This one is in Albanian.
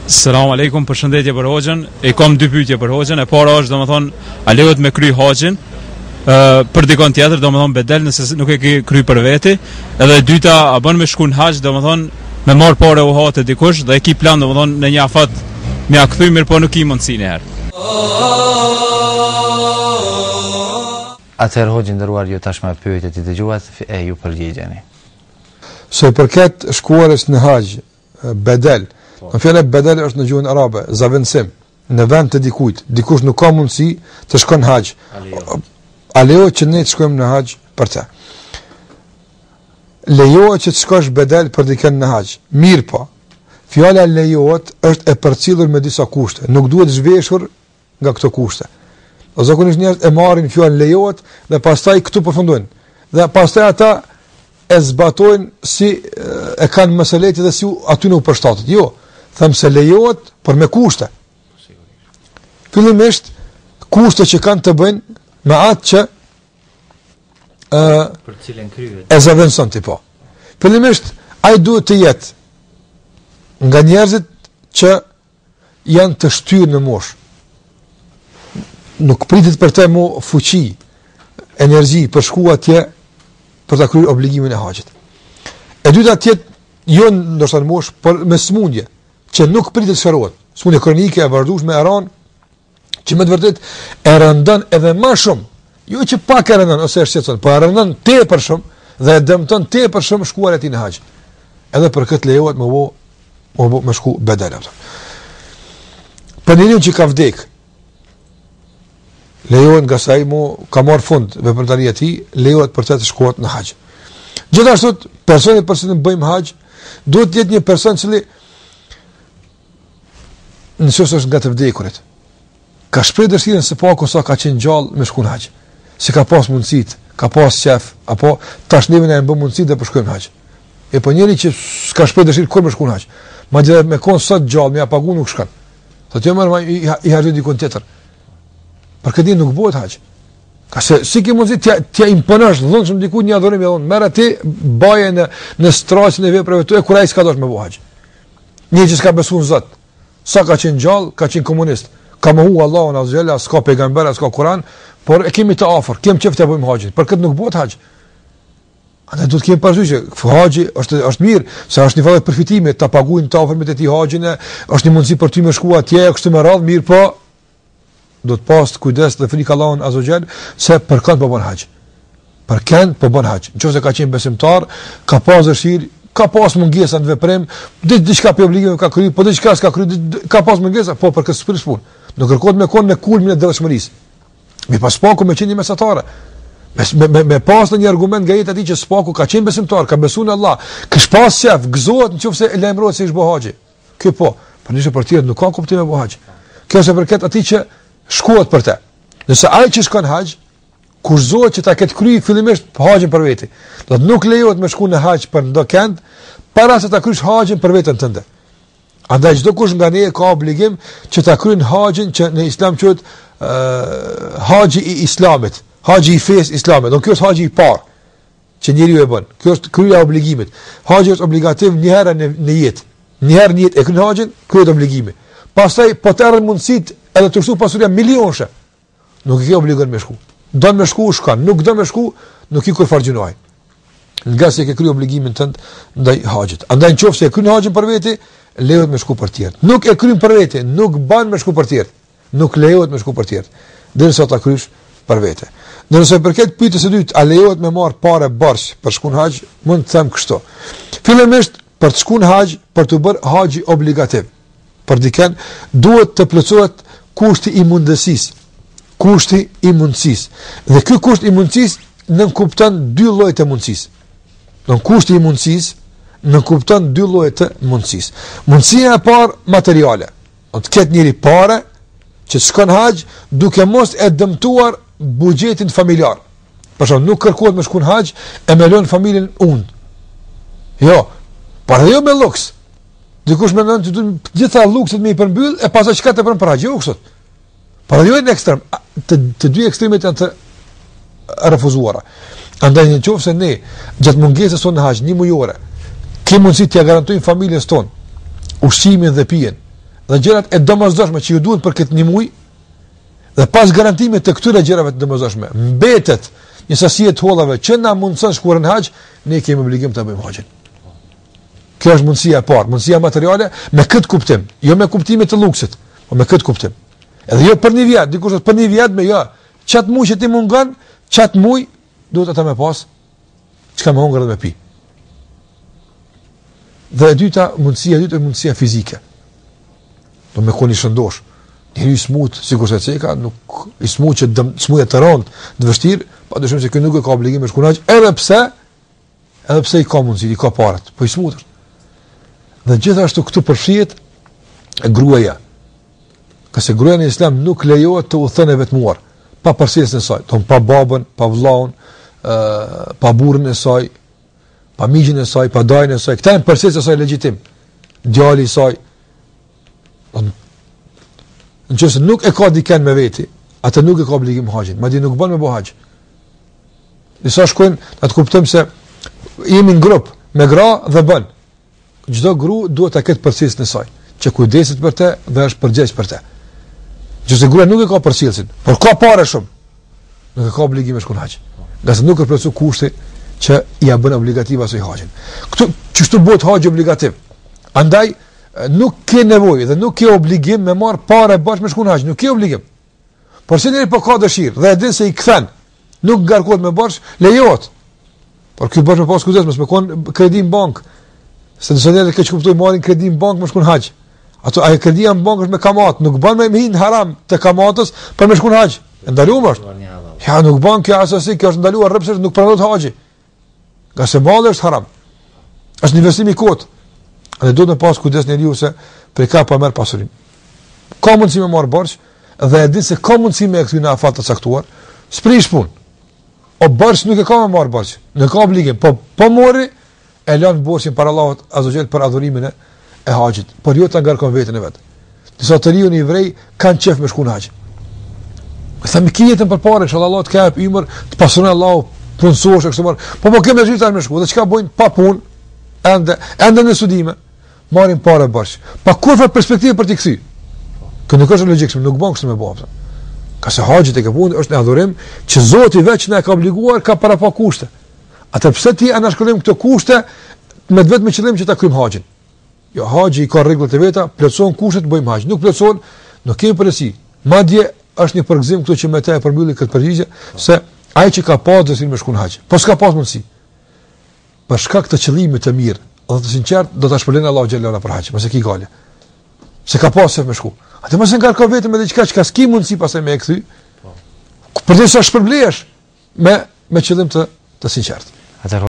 Selam aleikum, përshëndetje për hoxhën. E kam dy pyetje për hoxhën. E para është domethënë, a lejohet me kry haxhin për dikon tjetër, domethënë bedel nëse nuk e ke kry për veti. Edhe e dyta, a bën me shku në haxh, domethënë me marr parë uhate dikush dhe e ki plan domethënë në një afat me a kthy mirë po nuk i mundsinë herë. Atëherë hoxhë nderuar, ju tashmë pyetjet i dëgjuat e ju përgjigjeni. Se përket shkuarës në haxh, bedel. Në fjallë bedel është në gjuhën arabe, zavendësim, në vend të dikujt, dikush nuk ka mundësi të shkon haxh. A lejohet që ne të shkojmë në haxh për të? Lejohet që të shkosh bedel për dikën në haxh. Mirë po, fjala lejohet është e përcjellur me disa kushte, nuk duhet zhveshur nga këto kushte. O zakonisht njerëzit e marrin fjalën lejohet dhe pastaj këtu përfundojnë. Dhe pastaj ata e zbatojnë si e kanë meseleti dhe si aty nuk përshtatet. Jo, them se lejohet për me kushte. Fillimisht kushte që kanë të bëjnë me atë që për cilën kryhet. E zavendëson ti po. Fillimisht ai duhet të jetë nga njerëzit që janë të shtyrë në moshë. Nuk pritet për të mo fuqi, energji për shku atje për ta kryer obligimin e haxhit. E dyta tjetë jo ndoshta në moshë, por me smundje që nuk pritet shërohet. Smundje kronike e vazhdueshme e ran, që me të vërtet e rëndon edhe më shumë. Jo që pak e rëndon ose e shqetëson, por e rëndon tepër shumë dhe e dëmton tepër shumë shkuarja e tij në haxh. Edhe për këtë lejohet me shku bedel. Për njeriu që ka vdek, lejohet nga sa ai ka marr fund veprimtaria e tij, lejohet për të shkuar në haxh. Gjithashtu, personi për cilin bëjmë haxh, duhet të jetë një person i cili nëse është nga të vdekurit, ka shpreh dëshirën se paku sa ka qenë gjallë me shku në haxh. Se ka pas mundësit, ka pas qef, apo tash neve na e bën mundësi të shkojmë në haxh. E po njëri që s'ka shpreh dëshirë kur me shku në haxh, madje me kon sot gjallë, më pagu nuk shkon. Thotë jo më i harxoj dikon tjetër. Për këtë nuk bëhet haxh. Ka se si ke mundësi t'ja imponosh dhunshëm dikujt një adhurim, merr atë baje në stracën e veprave tuaja kur ai s'ka dosh me bëj haxh. Një që s'ka besuar në Zot, sa ka qenë gjallë, ka qenë komunist, ka mohu Allahun azhjela, s'ka pejgamber, s'ka Kur'an, por e kemi të afër, kemi çfarë të bëjmë haxhin. Për këtë nuk bëhet haxh. Atë duhet të kemi parasysh që haxhi është mirë, se është një vallë përfitimi, ta paguajnë të afërmit e tij haxhin, është një mundësi për ty me shku atje, kështu me radhë, mirë po do të pas kujdes dhe frikë Allahun azhjel se për kënd po bën haxh. Për kënd po bën haxh. Nëse ka qenë besimtar, ka pas dëshirë, ka pas mungesa në veprim, diçka për obligim ka kryer, po diçka s'ka kryer, ka pas mungesa, po për këtë punë. Nuk kërkohet me kon në kulmin e dëshmërisë. Me pas paku me qenë mesatare. Me pas një argument nga jeta e tij që spaku ka qenë besimtar, ka besuar në Allah, ka pas shef, gëzohet nëse e lajmërohet se ish bëj haxhi. Kjo po, por nëse për tjetër nuk ka kuptim me bëj haxh. Kjo është përket atij që shkohet për të. Nëse ai që shkon haxh, kurzohet që ta ketë kryer fillimisht haxhin për veti. Do të nuk lejohet me shku në haxh për ndo kënd para se ta kryesh haxhin për veten tënde. Andaj çdo kush nga ne ka obligim që ta kryen haxhin që në Islam quhet haxhi i Islamit, haxhi i fesë Islamit. Do ky është haxhi i parë që njeriu e bën. Ky është kryerja e obligimit. Haxhi është obligativ një herë në jetë. Një herë në jetë e kryen haxhin, kryet obligimi. Pastaj po të erën mundësit edhe të shtu pasuria milionëshe, nuk i ke obligon me shku. Do me shku, shkan. Nuk do me shku, nuk i kur fargjinoj. Nga se ke kry obligimin tënd ndaj haxhit. Andaj nëse e kryen haxhin për veti, lejohet me shku për tjerë. Nuk e kryen për veti, nuk ban me shku për tjerë. Nuk lejohet me shku për tjerë. Derisa ta krysh për vete. Nëse përket pyetjes së dytë, a lejohet me marr parë borx për shku në haxh, mund të them kështu. Fillimisht për të shku në haxh, për të bërë haxhi obligativ, për dikën duhet të plotësohet kushti i mundësisë. Kushti i mundësisë. Dhe ky kusht i mundësisë nën kupton dy lloje të mundësisë. Don kushti i mundësisë nën kupton dy lloje të mundësisë. Mundësia e parë materiale. Do të ketë njëri parë që shkon haxh duke mos e dëmtuar buxhetin familjar. Për shembull, nuk kërkohet me shkon haxh e me lën familjen unë. Jo, por jo me luks. Dikush mendon se duhet gjitha lukset me i përmbyll e pastaj çka të bën për haxh, jo kështu. Por jo në ekstrem, të dy ekstremet janë të refuzuara. Andaj nëse ne gjatë mungesës sonë në haxh një mujore Ke mundësi t'ia garantojnë familjes tonë ushqimin dhe pijen dhe gjërat e domosdoshme që ju duhen për këtë një muaj, dhe pas garantimit të këtyre gjërave të domosdoshme mbetet një sasi e të hollave që na mundson shkuar në haxh, ne kemi obligim të bëjmë haxhin. Kjo është mundësia e parë, mundësia materiale me këtë kuptim, jo me kuptimin të luksit, por me këtë kuptim. Edhe jo për një vit, dikush për një vit me jo, çat muaj që ti mungon, çat muaj duhet ata me pas çka më hongër dhe me pi. Dhe e dyta, mundësia e dytë është mundësia fizike. Do me koni shëndosh. Njëri i smut, sikur se ceka, nuk i smut që smutja të rëndë, të vështirë, padyshim se ky nuk e ka obligim me shkunaq, edhe pse i ka mundësi, i ka parat, po i smut është. Dhe gjithashtu këtu përfshihet gruaja. Qase gruaja në Islam nuk lejohet të udhëton e vetmuar, pa përcjelljen e saj, ton pa babën, pa vllaun, pa burrin e saj, pa migjin e saj, pa dajin e saj, këta janë përcjellës e saj legjitim. Djali i saj, nëse nuk e ka dikën me veti, atë nuk e ka obligim haxhin, madje nuk bën me bo haxh. Disa shkojnë, ta të kuptojmë se jemi në grup me gra dhe bën. Çdo gru duhet ta ketë përcjelljen e saj, që kujdeset për të dhe është përgjegjës për të. Nëse gruaja nuk e ka përcjelljen, por ka parë shumë, nuk e ka obligim të shkon haxh. Gjasë nuk e plotsu kushti që ia bën obligativ asaj haxhin. Ktu çështu bëhet haxhi obligativ. Andaj nuk ke nevojë dhe nuk ke obligim me marr parë bashkë me shkon haxh, nuk ke obligim. Por se njëri po ka dëshirë dhe e din se i kthen, nuk ngarkohet me bashkë, lejohet. Por ky bashkë pas kujdes mos me kon kredi në bank. Se nëse ne ke kuptoj marrin kredi në bank me shkon haxh. Ato ai kredia në bank është me kamat, nuk bën me hin haram të kamatës për me shkon haxh. Ndaluar është. Ja nuk bën kjo asasi, kjo është ndaluar rrepse nuk pranohet haxhi. Qase malli është haram. Është investim i kot. Dhe do të pas kujdes njeriu se për ka pa merr pasurinë. Ka mundësi me marr borx dhe e di se ka mundësi me kthy në afat të caktuar, sprish punë. O borx nuk e ka me marr borx, nuk ka obligim, po mori e lën borxhin para Allahut azhajal për adhurimin e haxhit, por jo ta ngarkon veten e vet. Disa të riun i vrej kanë qef me shkuën haxh. Sa më kietën përpara inshallah Allah të ka hap ymër, të pasuron Allahu punësosh kështu më. Po kemë zhytar me shku, dhe çka bojnë pa punë, ende në studime, marrin parë borx. Pa kurrë perspektivë për t'i kthy. Kjo nuk është logjikshëm, nuk bën kështu me bëj. Ka se haxhi tek e punë është në adhurim që Zoti veç na ka obliguar ka para pa kushte. Atë pse ti anashkollim këto kushte me vetëm qëllim që ta kryjm haxhin. Jo, haxhi ka rregullat e veta, plotson kushtet, bëjmë haxh. Nuk plotson, nuk kemi përgjegjësi. Madje është një përgzim këtu që më të përmbylli këtë përgjigje se ai që ka pas dëshirë me shkon haxh, po s'ka pas mundësi. Për shkak të qëllimit të mirë, dhe të sinqert, do ta shpëlojë Allahu xhallahu për haxh, mos e ki gale. Se ka pas se me shku. Atë mos e ngarko vetëm me diçka që s'ki mundësi pastaj me e kthy. Për të sa shpërblesh me qëllim të sinqert.